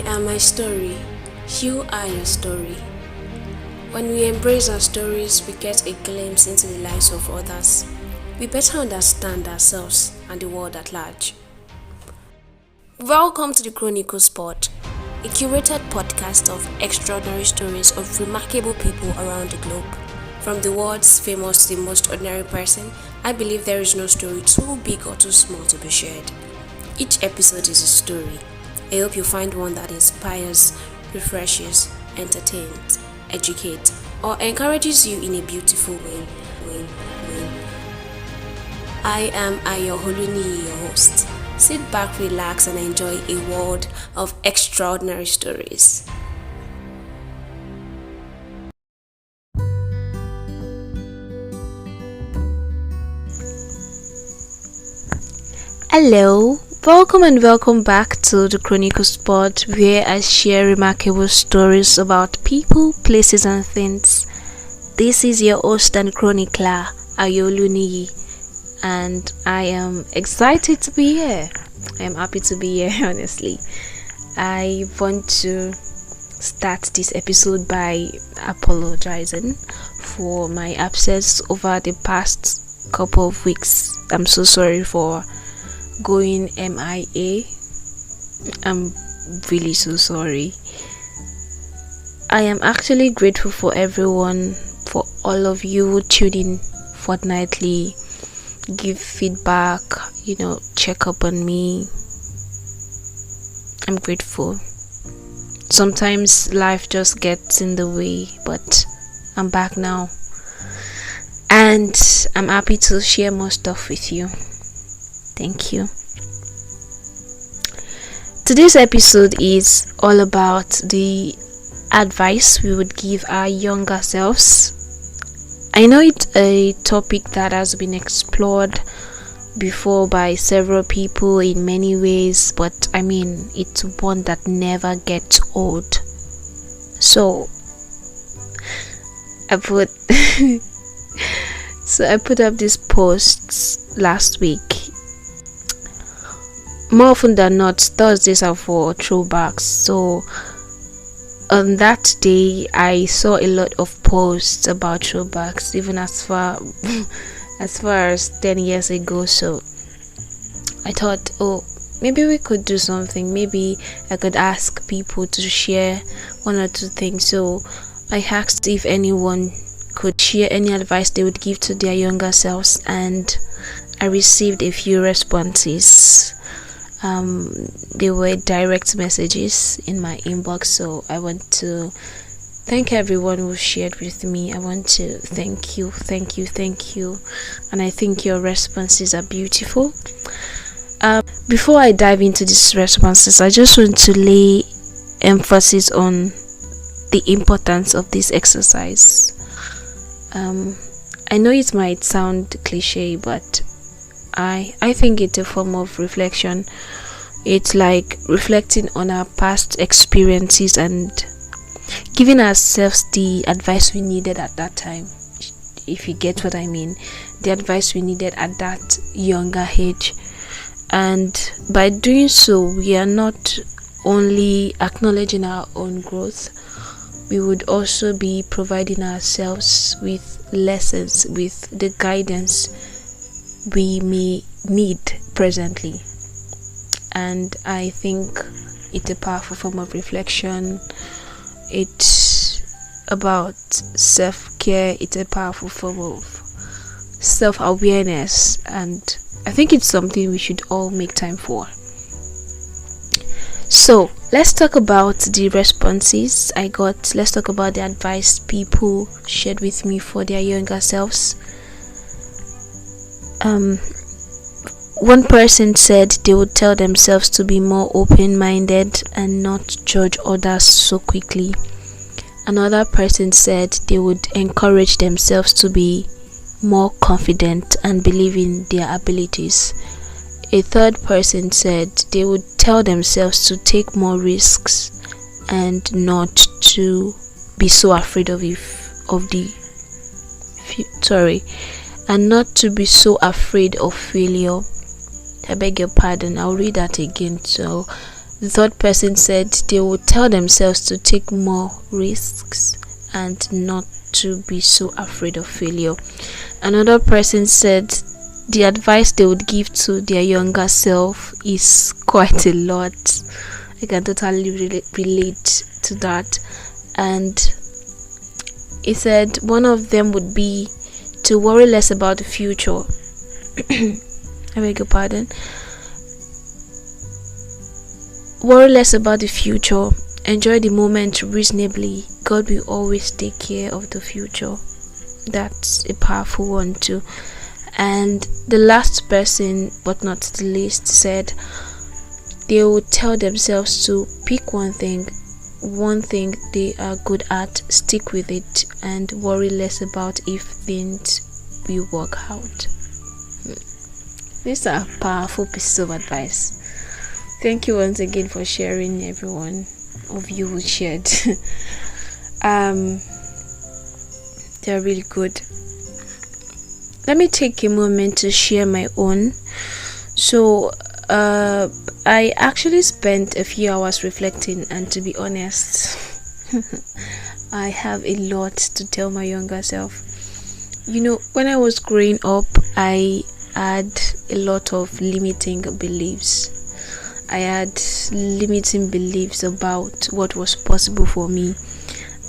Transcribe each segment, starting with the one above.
am my story. You are your story. When we embrace our stories, we get a glimpse into the lives of others. We better understand ourselves and the world at large. Welcome to the Chronicle Spot, a curated podcast of extraordinary stories of remarkable people around the globe. From the world's famous to the most ordinary person, I believe there is no story too big or too small to be shared. Each episode is a story. I hope you find one that inspires, refreshes, entertains, educates, or encourages you in a beautiful way. I am Ayooluniyi, your host. Sit back, relax, and enjoy a world of extraordinary stories. Hello, welcome back to the Chronicle Spot, where I share remarkable stories about people, places, and things. This is your host and chronicler, Ayooluniyi, and I am excited to be here. I am happy to be here, honestly. I want to start this episode by apologizing for my absence over the past couple of weeks. I'm so sorry for going MIA. I'm really so sorry. I am actually grateful for everyone, for all of you who tune in fortnightly, give feedback, check up on me. I'm grateful. Sometimes life just gets in the way, but I'm back now, and I'm happy to share more stuff with you. Thank you. Today's episode is all about the advice we would give our younger selves. I know it's a topic that has been explored before by several people in many ways, but it's one that never gets old. So I put up these posts last week. More often than not, Thursdays are for throwbacks. So on that day, I saw a lot of posts about throwbacks, even as far as 10 years ago. So I thought, maybe we could do something. Maybe I could ask people to share one or two things. So I asked if anyone could share any advice they would give to their younger selves, and I received a few responses. They were direct messages in my inbox, so I want to thank everyone who shared with me. I want to thank you, and I think your responses are beautiful. Before I dive into these responses, I just want to lay emphasis on the importance of this exercise. I know it might sound cliche, but I think it's a form of reflection. It's like reflecting on our past experiences and giving ourselves the advice we needed at that time, if you get what I mean, the advice we needed at that younger age. And by doing so, we are not only acknowledging our own growth, we would also be providing ourselves with lessons, with the guidance we may need presently. And I think it's a powerful form of reflection. It's about self-care. It's a powerful form of self-awareness, and I think it's something we should all make time for. So let's talk about the responses I got. Let's talk about the advice people shared with me for their younger selves. One person said they would tell themselves to be more open-minded and not judge others so quickly. Another person said they would encourage themselves to be more confident and believe in their abilities. A third person said they would tell themselves to take more risks and not to be so afraid and not to be so afraid of failure. I beg your pardon, I'll read that again. So The third person said they would tell themselves to take more risks and not to be so afraid of failure. Another person said the advice they would give to their younger self is quite a lot. I can totally relate to that. And he said one of them would be to worry less about the future. I beg your pardon. Worry less about the future. Enjoy the moment reasonably. God will always take care of the future. That's a powerful one too. And the last person, but not the least, said they would tell themselves to pick one thing they are good at, stick with it, and worry less about if things will work out. These are powerful pieces of advice. Thank you once again for sharing, everyone of you who shared. They're really good. Let me take a moment to share my own. So I actually spent a few hours reflecting, and to be honest, I have a lot to tell my younger self. When I was growing up, I had a lot of limiting beliefs. I had limiting beliefs about what was possible for me.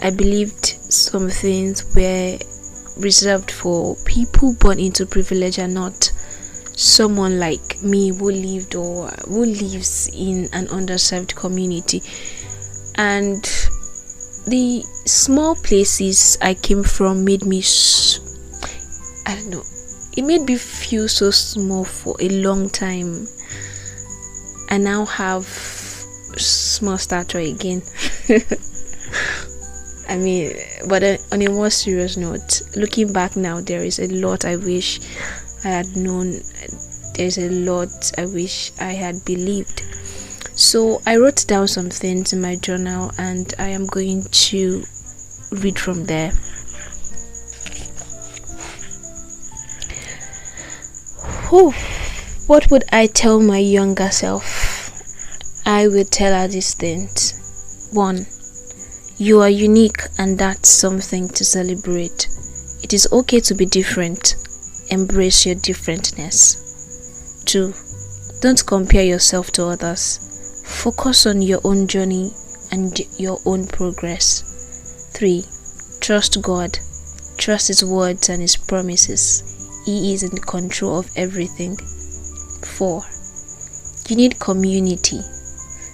I believed some things were reserved for people born into privilege and not someone like me who lived or who lives in an underserved community. And the small places I came from made me it made me feel so small for a long time. I now have small stature again. But on a more serious note, looking back now, there is a lot I wish I had known. There's a lot I wish I had believed. So I wrote down some things in my journal, and I am going to read from there. What would I tell my younger self? I will tell her these things. 1. You are unique, and that's something to celebrate. It is okay to be different. Embrace your differentness. 2. Don't compare yourself to others. Focus on your own journey and your own progress. 3. Trust God. Trust His words and His promises. He is in control of everything. 4. You need community.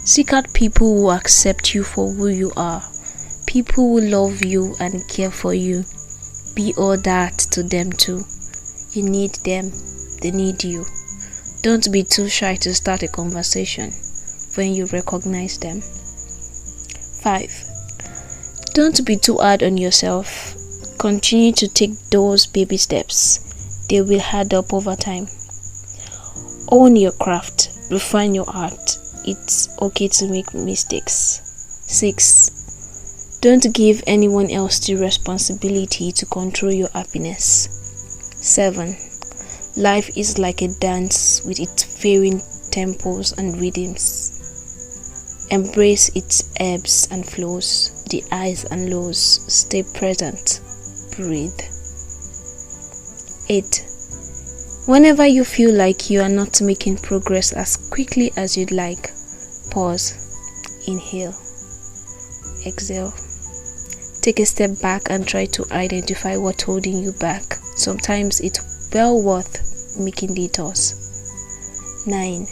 Seek out people who accept you for who you are. People who love you and care for you. Be all that to them too. You need them. They need you. Don't be too shy to start a conversation when you recognize them. 5. Don't be too hard on yourself. Continue to take those baby steps. They will add up over time. Own your craft. Refine your art. It's okay to make mistakes. 6. Don't give anyone else the responsibility to control your happiness. 7. Life is like a dance with its varying tempos and rhythms. Embrace its ebbs and flows, the highs and lows. Stay present. Breathe. 8. Whenever you feel like you are not making progress as quickly as you'd like, pause, inhale, exhale. Take a step back and try to identify what's holding you back. Sometimes it's well worth making detours. 9.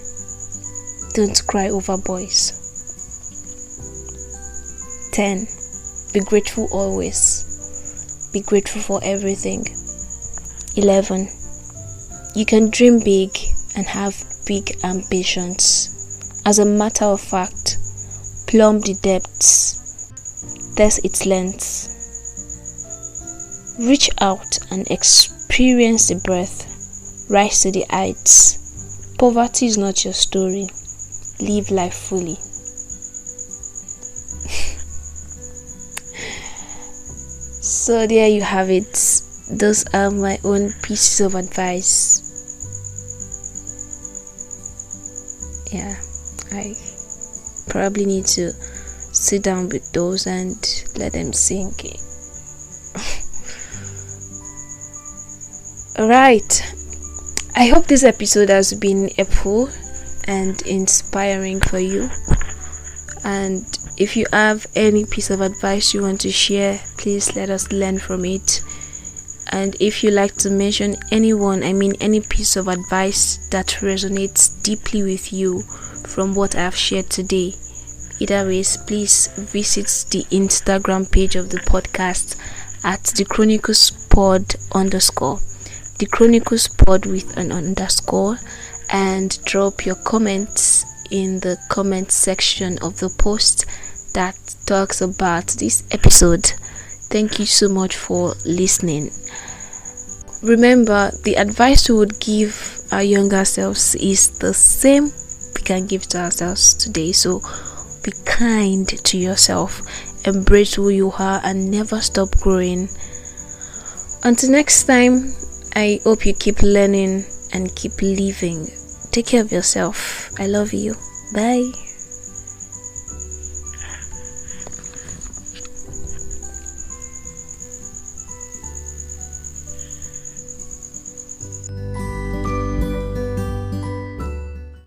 Don't cry over boys. 10. Be grateful always. Be grateful for everything. 11. You can dream big and have big ambitions. As a matter of fact, plumb the depths, test its lengths. Reach out and experience the breath. Rise to the heights. Poverty is not your story. Live life fully. So there you have it. Those are my own pieces of advice. Yeah, I probably need to sit down with those and let them sink in. Alright, I hope this episode has been helpful and inspiring for you. And if you have any piece of advice you want to share, please let us learn from it. And if you like to mention any piece of advice that resonates deeply with you from what I have shared today, either ways, please visit the Instagram page of the podcast at the Chronicles Pod _ the Chronicles Pod with an _ and drop your comments in the comment section of the post that talks about this episode. Thank you so much for listening. Remember, the advice we would give our younger selves is the same we can give to ourselves today. So be kind to yourself, embrace who you are, and never stop growing. Until next time, I hope you keep learning and keep living. Take care of yourself. I love you. Bye.